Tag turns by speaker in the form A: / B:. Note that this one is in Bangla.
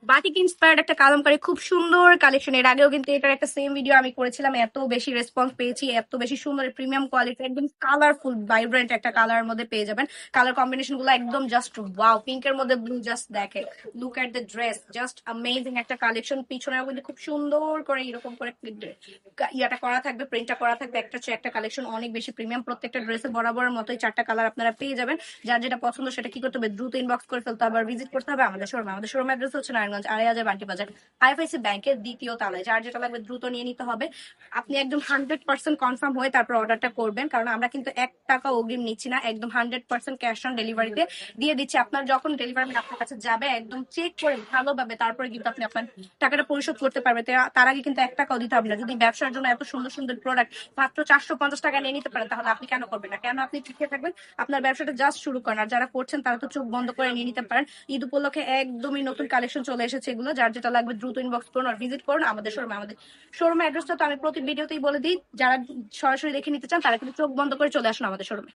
A: বাটিক ইন্সপায়ার্ড একটা কালামকারী খুব সুন্দর কালেকশন। এর আগেও কিন্তু এটার একটা সেম ভিডিও আমি করেছিলাম, এত বেশি রেসপন্স পেয়েছি, এত বেশি সুন্দর প্রিমিয়াম কোয়ালিটি, একদম কালারফুল ভাইব্রেন্ট একটা কালার মধ্যে পেয়ে যাবেন। কালার কম্বিনেশন গুলো একদম জাস্ট ওয়াও, পিঙ্কের মধ্যে ব্লু, জাস্ট দেখে, look at the dress, just amazing একটা কালেকশন। পিছনেও কিন্তু খুব সুন্দর করে এরকম করে ইয়াটা করা থাকবে, প্রিন্টটা করা থাকবে, একটা চেয়ে একটা কালেকশন অনেক বেশি প্রিমিয়াম। প্রত্যেকটা ড্রেসে বরাবরের মতোই 4টা কালার আপনারা পেয়ে যাবেন। যার যেটা পছন্দ সেটা কি করতে হবে, দ্রুত ইনবক্স করে ফেলতে হবে, আর ভিজিট করতে হবে আমাদের শোরুমে। আমাদের শোরুম অ্যাড্রেস হচ্ছে নারায়ণগঞ্জ, আড়াইহাজার, বান্টি বাজার, আইএফআইসি ব্যাংকের দ্বিতীয় তলায়। যার যেটা লাগবে দ্রুত নিয়ে নিতে হবে। আপনি একদম 100% কনফার্ম হয়ে তারপর অর্ডারটা করবেন, কারণ আমরা কিন্তু 1 টাকা অগ্রিম নিচ্ছি না, একদম 100% ক্যাশ অন ডেলিভারিতে দিয়ে দিচ্ছি। আপনার যখন ডেলিভারি আপনার কাছে যাবে, একদম চেক করে ভালোভাবে তারপরে কিন্তু আপনি আপনার টাকাটা পরিশোধ করতে পারবেন। তার আগে কিন্তু 1 টাকাও দিতে হবে না। যদি ব্যবসার জন্য এত সুন্দর সুন্দর প্রোডাক্ট মাত্র 450 টাকা নিয়ে নিতে পারেন, তাহলে আপনি কেন করবেন না? কেন আপনি টিকে থাকবেন? আপনার ব্যবসাটা জাস্ট শুরু করেন। আর যারা করছেন তারা তো চোখ বন্ধ করে নিয়ে নিতে পারেন। ঈদ উপলক্ষে একদমই নতুন কালেকশন চলে এসেছে এগুলো। যার যেটা লাগবে দ্রুত ইনবক্স করুন আর ভিজিট করুন আমাদের শোরুমে। আমাদের শোরুমের অ্যাড্রেসটা তো আমি প্রতি ভিডিওতেই বলে দিই, যারা সরাসরি দেখে নিতে চান তারা কিন্তু চোখ বন্ধ করে চলে আসুন আমাদের শোরুমে।